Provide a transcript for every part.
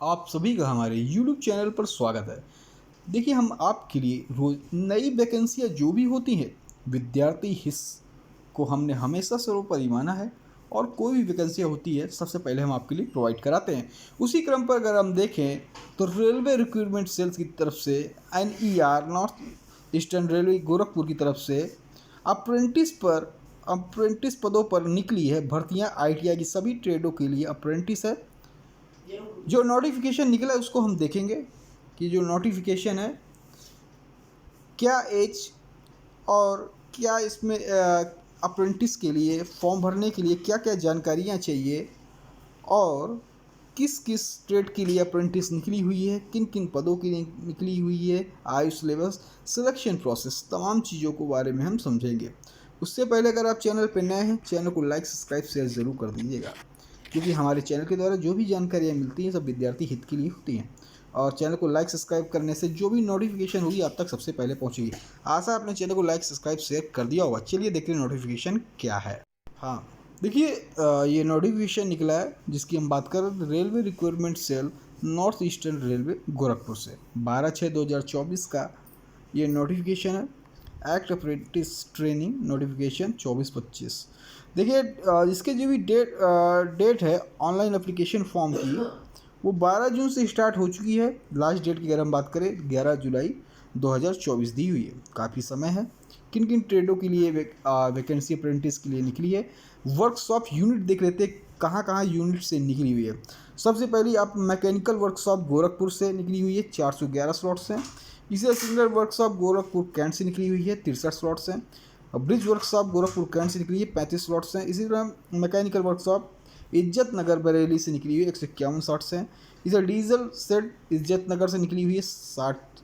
आप सभी का हमारे YouTube चैनल पर स्वागत है। देखिए, हम आपके लिए रोज नई वैकेंसियाँ जो भी होती हैं, विद्यार्थी हित को हमने हमेशा सर्वोपरि माना है और कोई भी वैकेंसियाँ होती है सबसे पहले हम आपके लिए प्रोवाइड कराते हैं। उसी क्रम पर अगर हम देखें तो रेलवे रिक्रूटमेंट सेल्स की तरफ से NER north Eastern Railway Gorakhpur की तरफ से अप्रेंटिस पदों पर निकली है भर्तियां। ITI की सभी ट्रेडों के लिए अप्रेंटिस है। जो नोटिफिकेशन निकला है उसको हम देखेंगे कि जो नोटिफिकेशन है क्या एज और क्या इसमें अप्रेंटिस के लिए फॉर्म भरने के लिए क्या क्या जानकारियाँ चाहिए और किस किस ट्रेड के लिए अप्रेंटिस निकली हुई है, किन किन पदों के लिए निकली हुई है, आयु सिलेबस, सिलेक्शन प्रोसेस, तमाम चीज़ों के बारे में हम समझेंगे। उससे पहले अगर आप चैनल पर नए हैं, चैनल को लाइक सब्सक्राइब शेयर ज़रूर कर दीजिएगा, क्योंकि हमारे चैनल के द्वारा जो भी जानकारियाँ मिलती हैं सब विद्यार्थी हित के लिए होती हैं और चैनल को लाइक सब्सक्राइब करने से जो भी नोटिफिकेशन होगी आप तक सबसे पहले पहुंचेगी। आशा आपने चैनल को लाइक सब्सक्राइब शेयर कर दिया होगा। चलिए देखते हैं नोटिफिकेशन क्या है। हाँ, देखिए, ये नोटिफिकेशन निकला है जिसकी हम बात कर रहे हैं railway recruitment cell North Eastern Railway Gorakhpur से 12/6/2024 का ये नोटिफिकेशन है। Act apprentice training notification 24/25। देखिए, इसके जो भी डेट है ऑनलाइन एप्लीकेशन फॉर्म की वो 12 जून से स्टार्ट हो चुकी है। लास्ट डेट की अगर हम बात करें 11 जुलाई 2024 दी हुई है। काफ़ी समय है। किन किन ट्रेडों के लिए वैकेंसी अप्रेंटिस के लिए निकली है। वर्कशॉप यूनिट देख लेते हैं कहाँ कहाँ यूनिट से निकली हुई है। सबसे पहले आप मैकेनिकल वर्कशॉप गोरखपुर से निकली हुई है, 411 स्लॉट्स हैं। इसी तरह सिंगल वर्कशॉप गोरखपुर कैंट से निकली हुई है, 63 स्लॉट्स हैं। ब्रिज वर्कशॉप गोरखपुर कैंट से निकली है, 35 स्लॉट्स हैं। इसी तरह मैकेनिकल वर्कशॉप इज्जत नगर बरेली से निकली हुई है, 151 स्लॉट्स हैं। इधर डीजल सेट इज्जत नगर से निकली हुई है, 60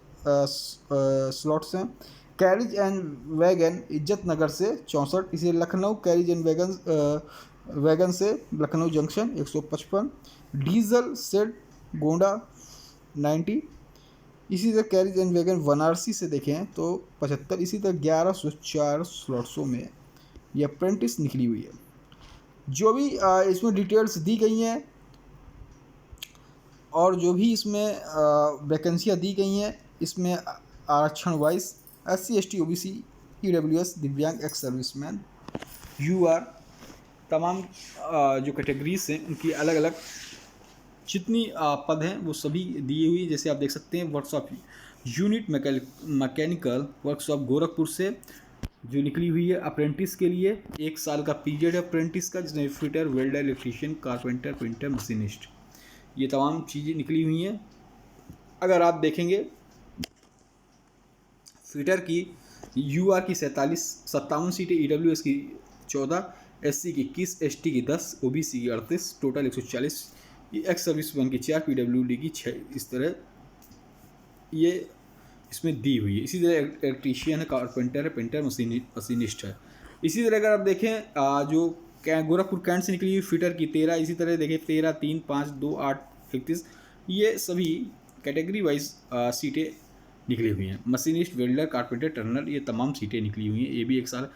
स्लॉट्स हैं। कैरिज एंड वैगन इज्जत नगर से 64। इसे लखनऊ कैरिज एंड वैगन से Lucknow junction 155। Diesel set Gonda 90। इसी तरह कैरिज एंड वैगन वाराणसी से देखें तो 75। इसी तरह 1104 स्लॉट्सों में ये अप्रेंटिस निकली हुई है। जो भी इसमें डिटेल्स दी गई हैं और जो भी इसमें वैकेंसियाँ दी गई हैं, इसमें आरक्षण wise SC ST OBC EWS दिव्यांग एक्स सर्विसमैन UR तमाम जो कैटेगरीज हैं उनकी अलग अलग जितनी पद हैं वो सभी दिए हुई। जैसे आप देख सकते हैं workshop unit mechanical workshop Gorakhpur से जो निकली हुई है अप्रेंटिस के लिए 1 साल का पीरियड है अप्रेंटिस का, जिसमें fitter, welder, electrician, carpenter, printer, machinist, ये तमाम चीज़ें निकली हुई हैं। अगर आप देखेंगे फिटर की UR की 57 सीटें, EWS की 14, SC की 21, ST की 10, OBC की 38, टोटल 140। एक्स सर्विसमैन की 4, PWD की 6। इस तरह ये इसमें दी हुई है। इसी तरह इलेक्ट्रीशियन है, कारपेंटर है, पेंटर, मशीनिस्ट है। इसी तरह अगर आप देखें जो गोरखपुर कैंट से निकली हुई फिटर की 13। इसी तरह देखें 13, 3, 5, 2, 8, 31, ये सभी कैटेगरी वाइज सीटें निकली हुई हैं। मशीनिस्ट, वेल्डर, कारपेंटर, टर्नर, ये तमाम सीटें निकली हुई हैं। ये भी 1 साल।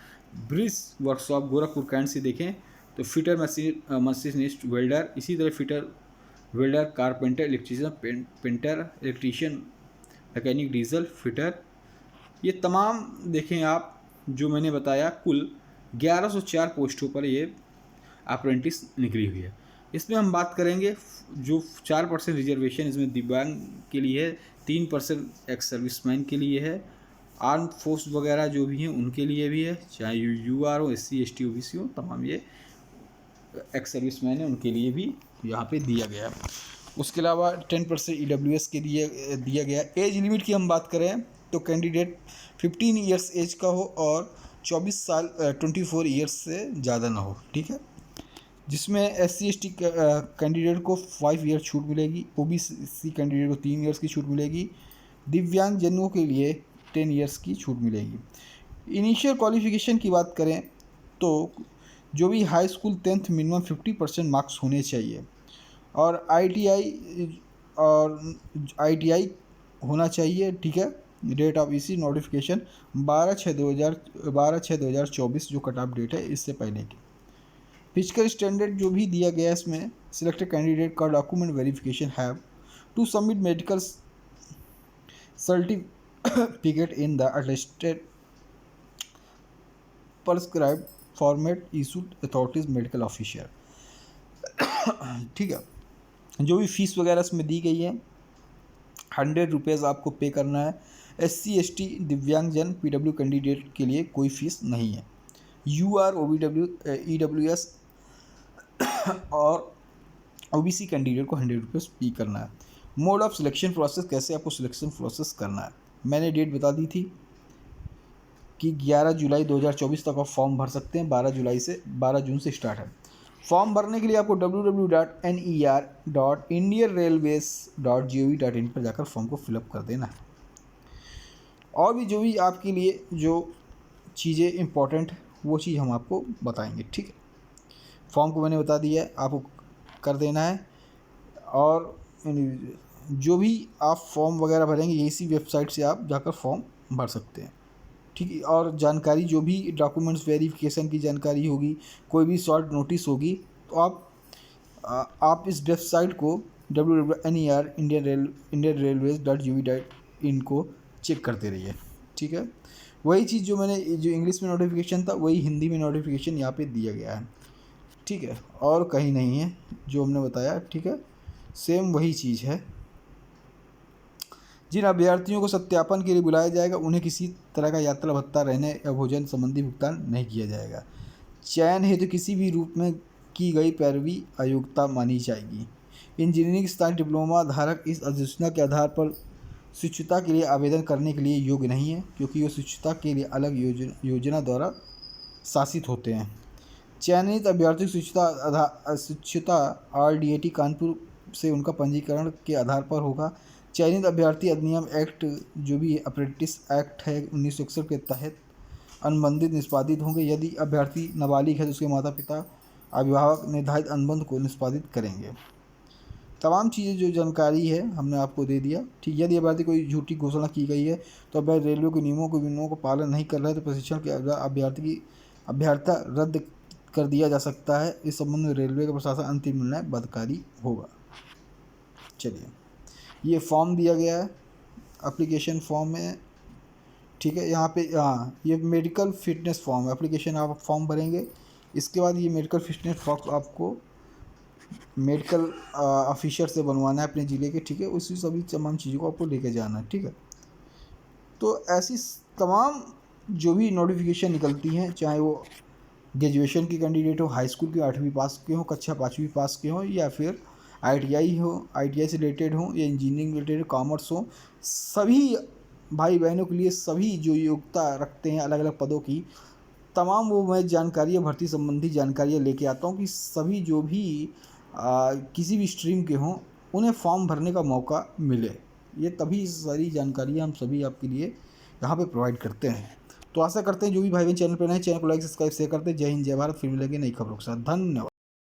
ब्रिज वर्कशॉप गोरखपुर कैंट से देखें तो फिटर, मशीनिस्ट, वेल्डर, इसी तरह fitter, welder, carpenter, electrician, painter, electrician, mechanic, diesel, fitter, ये तमाम देखें आप जो मैंने बताया कुल 1104 पोस्टों पर ये अप्रेंटिस निकली हुई है। इसमें हम बात करेंगे जो 4% रिजर्वेशन इसमें दिव्यांग के लिए है, 3% एक्स सर्विसमैन के लिए है, आर्म फोर्स वगैरह जो भी हैं उनके लिए भी है, चाहे UR हो, SC ST OBC हो, तमाम ये एक्स सर्विसमैन है उनके लिए भी यहाँ पे दिया गया है। उसके अलावा 10% EWS के लिए दिया गया। एज लिमिट की हम बात करें तो कैंडिडेट 15 ईयर्स एज का हो और 24 साल 24 ईयर्स से ज़्यादा ना हो, ठीक है। जिसमें SC ST कैंडिडेट को 5 ईयर छूट मिलेगी, OBC कैंडिडेट को 3 ईयर्स की छूट मिलेगी, दिव्यांग जनों के लिए 10 ईयर्स की छूट मिलेगी। इनिशियल क्वालिफिकेशन की बात करें तो जो भी high school 10th minimum 50% marks होने चाहिए और ITI होना चाहिए, ठीक है। डेट ऑफ इसी नोटिफिकेशन 12/6/2024 जो कट ऑफ डेट है इससे पहले की। फिजिकल स्टैंडर्ड जो भी दिया गया है इसमें सिलेक्टेड कैंडिडेट का document verification have to submit medical certificate in the attested prescribed format issued authorities medical officer। ठीक है, जो भी फीस वगैरह इसमें दी गई है 100 रुपीज़ आपको पे करना है। SC/ST दिव्यांगजन PW कैंडिडेट के लिए कोई फीस नहीं है। UR OBW EWS और OBC कैंडिडेट को 100 रुपीज़ पे करना है। मोड ऑफ सिलेक्शन प्रोसेस, कैसे आपको सिलेक्शन प्रोसेस करना है मैंने डेट बता दी थी कि 11 जुलाई 2024 तक आप फॉर्म भर सकते हैं। 12 जून से स्टार्ट है। फॉर्म भरने के लिए आपको www.ner.indianrailways.gov.in पर जाकर फॉर्म को फिलअप कर देना है। और भी जो भी आपके लिए जो चीज़ें इम्पोर्टेंट वो चीज़ हम आपको बताएंगे। ठीक है, फॉर्म को मैंने बता दिया है, आपको कर देना है। और जो भी आप फॉर्म वगैरह भरेंगे इसी वेबसाइट से आप जाकर फॉर्म भर सकते हैं। ठीक है, और जानकारी जो भी डॉक्यूमेंट्स वेरिफिकेशन की जानकारी होगी, कोई भी शॉर्ट नोटिस होगी, तो आप इस वेबसाइट को www.ner.indianrailways.gov.in को चेक करते रहिए। ठीक है, वही चीज़ जो मैंने जो इंग्लिश में नोटिफिकेशन था वही हिंदी में नोटिफिकेशन यहाँ पे दिया गया है। ठीक है, और कहीं नहीं है जो हमने बताया। ठीक है, सेम वही चीज़ है। जिन अभ्यर्थियों को सत्यापन के लिए बुलाया जाएगा उन्हें किसी तरह का यात्रा भत्ता, रहने या भोजन संबंधी भुगतान नहीं किया जाएगा। चयन हेतु किसी भी रूप में की गई पैरवी अयोग्यता मानी जाएगी। इंजीनियरिंग स्नातक डिप्लोमा धारक इस अधिसूचना के आधार पर शिक्षुता के लिए आवेदन करने के लिए योग्य नहीं है, क्योंकि वो शिक्षुता के लिए अलग योजना द्वारा शासित होते हैं। चयनित अभ्यर्थी शिक्षुता RDAT कानपुर से उनका पंजीकरण के आधार पर होगा। चयनित अभ्यर्थी अधिनियम एक्ट जो भी अप्रेंटिस एक्ट है 1961 के तहत अनुबंधित निष्पादित होंगे। यदि अभ्यर्थी नाबालिग है तो उसके माता पिता अभिभावक निर्धारित अनुबंध को निष्पादित करेंगे। तमाम चीज़ें जो जानकारी है हमने आपको दे दिया। ठीक, यदि अभ्यर्थी कोई झूठी घोषणा की गई है तो अभ्यर्थी रेलवे के नियमों को पालन नहीं कर रहा है तो प्रशिक्षण के अभ्यर्थी की अभ्यर्थता रद्द कर दिया जा सकता है। इस संबंध में रेलवे का प्रशासन अंतिम निर्णय बदकारी होगा। चलिए, ये फॉर्म दिया गया है, एप्लीकेशन फॉर्म है। ठीक है, यहाँ पे ये मेडिकल फिटनेस फॉर्म है। एप्लीकेशन आप फॉर्म भरेंगे, इसके बाद ये मेडिकल फिटनेस फॉर्म आपको मेडिकल ऑफिसर से बनवाना है अपने ज़िले के। ठीक है, उसी सभी तमाम चीज़ों को आपको लेके जाना है। ठीक है, तो ऐसी तमाम जो भी नोटिफिकेशन निकलती हैं, चाहे वो ग्रेजुएशन की कैंडिडेट हो, हाई स्कूल के 8वीं पास के हो, कक्षा 5वीं पास के हो, या फिर ITI हो, ITI से रिलेटेड हो, या इंजीनियरिंग रिलेटेड कॉमर्स हो, सभी भाई बहनों के लिए सभी जो योग्यता रखते हैं अलग अलग पदों की तमाम वो मैं जानकारियाँ, भर्ती संबंधी जानकारियाँ लेके आता हूँ कि सभी जो भी किसी भी स्ट्रीम के हों उन्हें फॉर्म भरने का मौका मिले। ये तभी सारी जानकारियाँ हम सभी आपके लिए यहाँ पे प्रोवाइड करते हैं। तो आशा करते हैं जो भी भाई बहन चैनल पर नए, चैनल को लाइक सब्सक्राइब शेयर करते हैं। जय हिंद, जय भारत। फिर मिलेंगे नई खबरों के साथ। धन्यवाद।